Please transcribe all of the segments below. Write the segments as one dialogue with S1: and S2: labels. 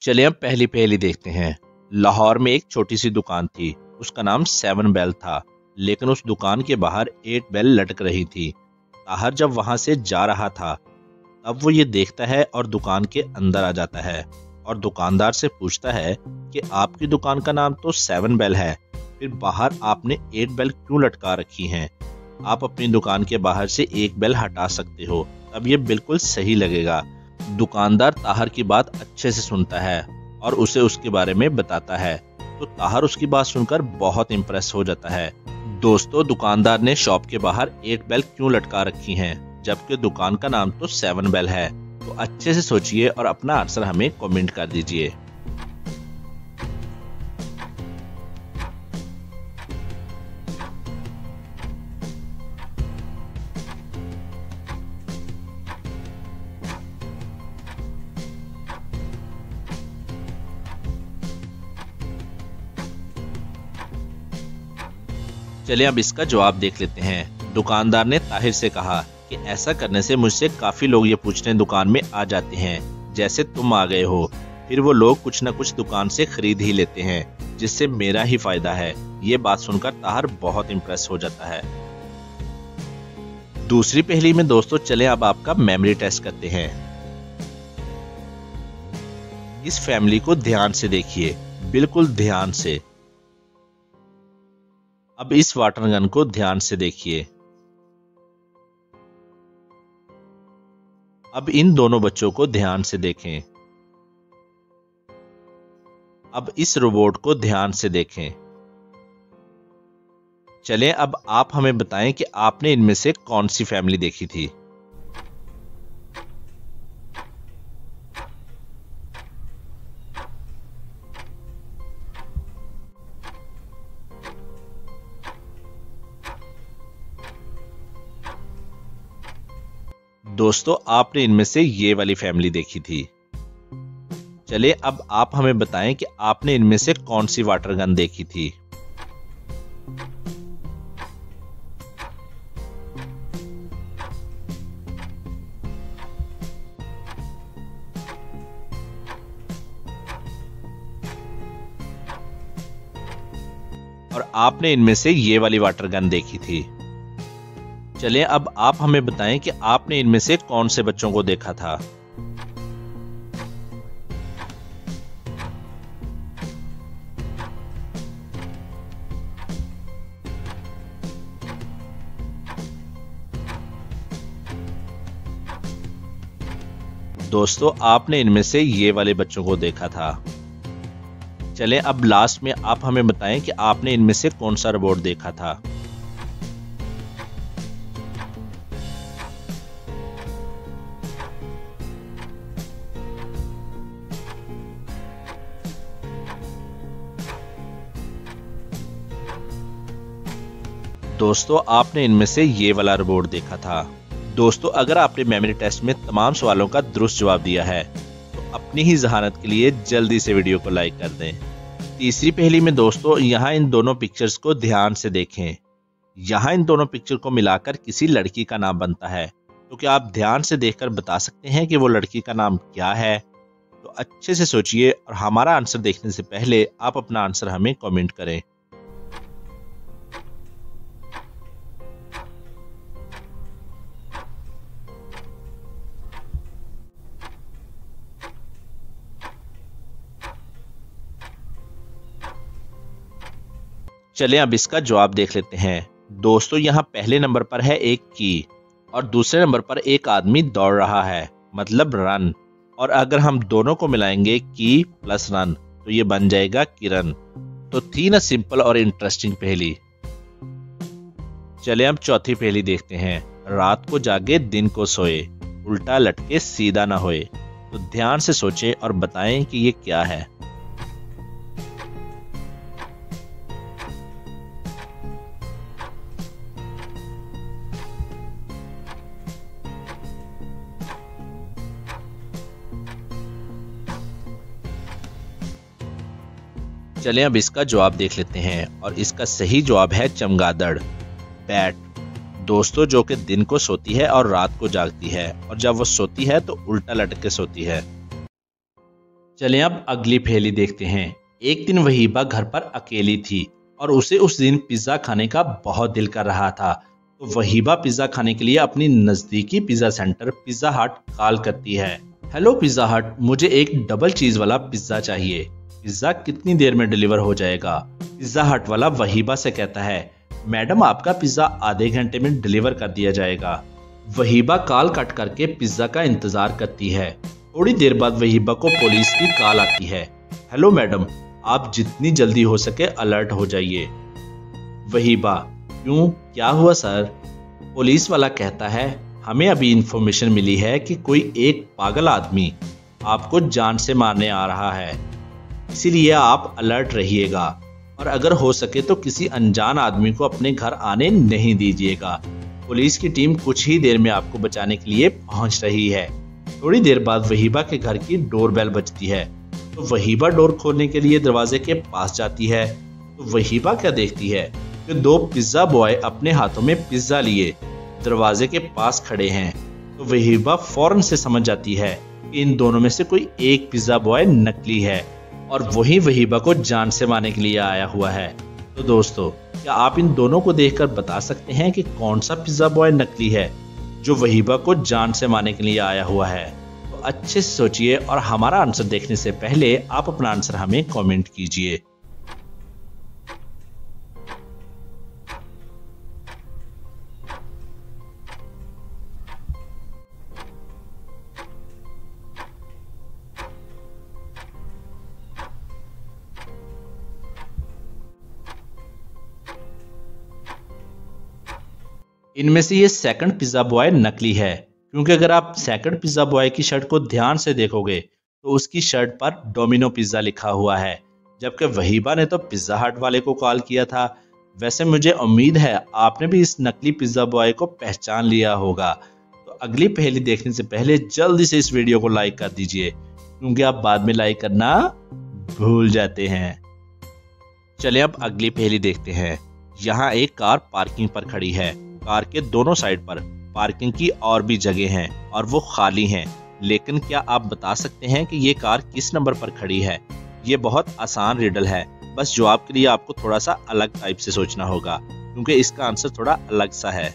S1: चलिए अब पहली पहेली देखते हैं। लाहौर में एक छोटी सी दुकान थी। उसका नाम 7 बेल था, लेकिन उस दुकान के बाहर 8 बेल लटक रही थी। ताहर जब वहां से जा रहा था, तब वो ये देखता है और दुकान के अंदर आ जाता है और दुकानदार से पूछता है कि आपकी दुकान का नाम तो 7 बेल है, फिर बाहर आपने 8 बेल क्यों लटका रखी हैं? आप अपनी दुकान के बाहर से एक बेल हटा सकते हो, तब ये बिल्कुल सही लगेगा। दुकानदार ताहर की बात अच्छे से सुनता है और उसे उसके बारे में बताता है, तो ताहर उसकी बात सुनकर बहुत इम्प्रेस हो जाता है। दोस्तों, दुकानदार ने शॉप के बाहर 8 बेल क्यों लटका रखी हैं, जबकि दुकान का नाम तो 7 बेल है? तो अच्छे से सोचिए और अपना आंसर हमें कमेंट कर दीजिए। चलिए अब इसका जवाब देख लेते हैं। दुकानदार ने ताहिर से कहा कि ऐसा करने से मुझसे काफी लोग ये पूछने दुकान में आ जाते हैं जैसे तुम आ गए हो, फिर वो लोग कुछ न कुछ दुकान से खरीद ही लेते हैं, जिससे मेरा ही फायदा है। ये बात सुनकर ताहिर बहुत इम्प्रेस हो जाता है। दूसरी पहेली में दोस्तों, चले अब आपका मेमोरी टेस्ट करते हैं। इस फैमिली को ध्यान से देखिए, बिल्कुल ध्यान से। अब इस वाटर गन को ध्यान से देखिए। अब इन दोनों बच्चों को ध्यान से देखें। अब इस रोबोट को ध्यान से देखें। चलें अब आप हमें बताएं कि आपने इनमें से कौन सी फैमिली देखी थी। दोस्तों, आपने इनमें से ये वाली फैमिली देखी थी। चलिए अब आप हमें बताएं कि आपने इनमें से कौन सी वाटर गन देखी थी। और आपने इनमें से ये वाली वाटर गन देखी थी। चलिए अब आप हमें बताएं कि आपने इनमें से कौन से बच्चों को देखा था। दोस्तों, आपने इनमें से ये वाले बच्चों को देखा था। चलें अब लास्ट में आप हमें बताएं कि आपने इनमें से कौन सा रोबोट देखा था। दोस्तों, आपने इनमें से ये वाला रोबोट देखा था। दोस्तों, अगर आपने मेमोरी टेस्ट में तमाम सवालों का दुरुस्त जवाब दिया है, तो अपनी ही जहानत के लिए जल्दी से वीडियो को लाइक कर दें। तीसरी पहेली में दोस्तों, यहाँ इन दोनों पिक्चर्स को ध्यान से देखें। यहाँ इन दोनों पिक्चर को मिलाकर किसी लड़की का नाम बनता है, तो क्या आप ध्यान से देखकर बता सकते हैं कि वो लड़की का नाम क्या है? तो अच्छे से सोचिए और हमारा आंसर देखने से पहले आप अपना आंसर हमें कमेंट करें। चलें अब इसका जवाब देख लेते हैं। दोस्तों, यहाँ पहले नंबर पर है एक की और दूसरे नंबर पर एक आदमी दौड़ रहा है, मतलब रन। और अगर हम दोनों को मिलाएंगे, की प्लस रन, तो ये बन जाएगा किरण। तो थी ना सिंपल और इंटरेस्टिंग पहेली। चलें अब चौथी पहेली देखते हैं। रात को जागे दिन को सोए, उल्टा लटके सीधा ना होए। तो ध्यान से सोचें और बताएं कि ये क्या है। चलें अब इसका जवाब देख लेते हैं और इसका सही जवाब है चमगादड़, बैट। दोस्तों, जो कि दिन को सोती है और रात को जागती है, और जब वो सोती है तो उल्टा लटक के सोती है। चलें अब अगली पहेली देखते हैं। एक दिन वहीबा घर पर अकेली थी और उसे उस दिन पिज्जा खाने का बहुत दिल कर रहा था। तो वहीबा पिज्जा खाने के लिए अपनी नजदीकी पिज्जा सेंटर पिज्जा हट कॉल करती है। हेलो पिज्जा हट, मुझे एक डबल चीज वाला पिज्जा चाहिए। पिज्जा कितनी देर में डिलीवर हो जाएगा? पिज्जा हट वाला वहीबा से कहता है, मैडम आपका पिज्जा आधे घंटे में डिलीवर कर दिया जाएगा। वहीबा कॉल कट करके पिज्जा का इंतजार करती है। थोड़ी देर बाद वहीबा को पुलिस की कॉल आती है। हेलो मैडम, आप जितनी जल्दी हो सके अलर्ट हो जाइए। वहीबा, क्यों, क्या हुआ सर? पुलिस वाला कहता है, हमें अभी इंफॉर्मेशन मिली है कि कोई एक पागल आदमी आपको जान से मारने आ रहा है, इसीलिए आप अलर्ट रहिएगा और अगर हो सके तो किसी अनजान आदमी को अपने घर आने नहीं दीजिएगा। पुलिस की टीम कुछ ही देर में आपको बचाने के लिए पहुंच रही है। थोड़ी देर बाद वहीबा के घर की डोरबेल बजती है। तो वहीबा डोर खोलने के लिए दरवाजे के पास जाती है। तो वहीबा क्या देखती है कि दो पिज्जा बॉय अपने हाथों में पिज्जा लिए दरवाजे के पास खड़े हैं। तो वहीबा फौरन से समझ जाती है कि इन दोनों में से कोई एक पिज्जा बॉय नकली है और वही वहीबा को जान से मारने के लिए आया हुआ है। तो दोस्तों, क्या आप इन दोनों को देखकर बता सकते हैं कि कौन सा पिज्जा बॉय नकली है जो वहीबा को जान से मारने के लिए आया हुआ है? तो अच्छे से सोचिए और हमारा आंसर देखने से पहले आप अपना आंसर हमें कमेंट कीजिए। इनमें से ये सेकंड पिज्जा बॉय नकली है, क्योंकि अगर आप सेकंड पिज्जा बॉय की शर्ट को ध्यान से देखोगे तो उसकी शर्ट पर डोमिनो पिज्जा लिखा हुआ है, जबकि वहीबा ने तो पिज्जा हट वाले को कॉल किया था। वैसे मुझे उम्मीद है आपने भी इस नकली पिज्जा बॉय को पहचान लिया होगा। तो अगली पहेली देखने से पहले जल्दी से इस वीडियो को लाइक कर दीजिए, क्योंकि आप बाद में लाइक करना भूल जाते हैं। चलिए अब अगली पहेली देखते हैं। यहाँ एक कार पार्किंग पर खड़ी है। कार के दोनों साइड पर पार्किंग की और भी जगह हैं और वो खाली हैं, लेकिन क्या आप बता सकते हैं कि ये कार किस नंबर पर खड़ी है? ये बहुत आसान रिडल है, बस जवाब के लिए आपको थोड़ा सा अलग टाइप से सोचना होगा, क्योंकि इसका आंसर थोड़ा अलग सा है।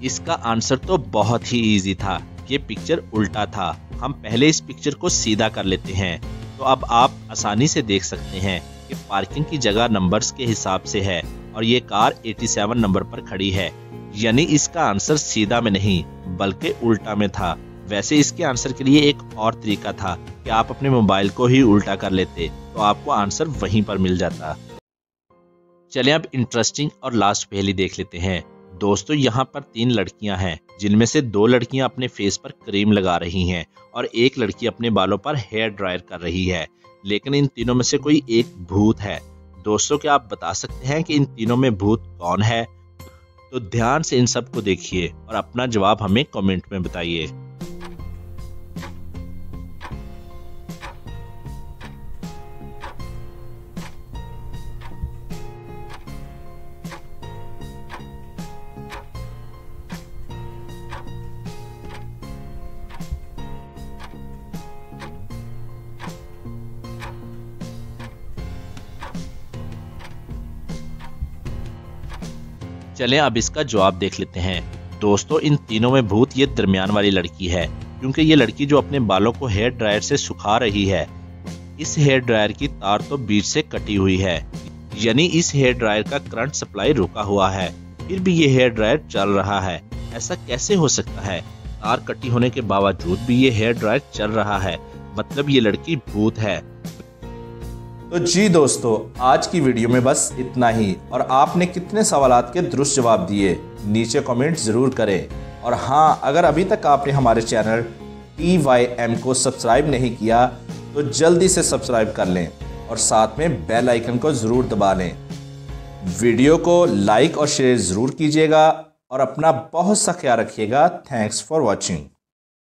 S1: इसका आंसर तो बहुत ही इजी था। ये पिक्चर उल्टा था। हम पहले इस पिक्चर को सीधा कर लेते हैं, तो अब आप आसानी से देख सकते हैं कि पार्किंग की जगह नंबर्स के हिसाब से है और ये कार 87 नंबर पर खड़ी है। यानी इसका आंसर सीधा में नहीं बल्कि उल्टा में था। वैसे इसके आंसर के लिए एक और तरीका था कि आप अपने मोबाइल को ही उल्टा कर लेते, तो आपको आंसर वहीं पर मिल जाता। चलें अब इंटरेस्टिंग और लास्ट पहेली देख लेते हैं। दोस्तों, यहाँ पर 3 लड़कियां हैं, जिनमें से 2 लड़कियां अपने फेस पर क्रीम लगा रही हैं और एक लड़की अपने बालों पर हेयर ड्रायर कर रही है। लेकिन इन तीनों में से कोई एक भूत है। दोस्तों, क्या आप बता सकते हैं कि इन तीनों में भूत कौन है? तो ध्यान से इन सब को देखिए और अपना जवाब हमें कमेंट में बताइए। चलें अब इसका जवाब देख लेते हैं। दोस्तों, इन तीनों में भूत ये दरमियान वाली लड़की है, क्योंकि ये लड़की जो अपने बालों को हेयर ड्रायर से सुखा रही है, इस हेयर ड्रायर की तार तो बीच से कटी हुई है। यानी इस हेयर ड्रायर का करंट सप्लाई रुका हुआ है, फिर भी ये हेयर ड्रायर चल रहा है। ऐसा कैसे हो सकता है? तार कटी होने के बावजूद भी ये हेयर ड्रायर चल रहा है, मतलब ये लड़की भूत है।
S2: तो जी दोस्तों, आज की वीडियो में बस इतना ही। और आपने कितने सवालात के दुरुस्त जवाब दिए नीचे कमेंट ज़रूर करें। और हाँ, अगर अभी तक आपने हमारे चैनल TYM को सब्सक्राइब नहीं किया तो जल्दी से सब्सक्राइब कर लें और साथ में बेल आइकन को ज़रूर दबा लें। वीडियो को लाइक और शेयर ज़रूर कीजिएगा। और अपना बहुत सा ख्याल रखिएगा। Thanks for watching.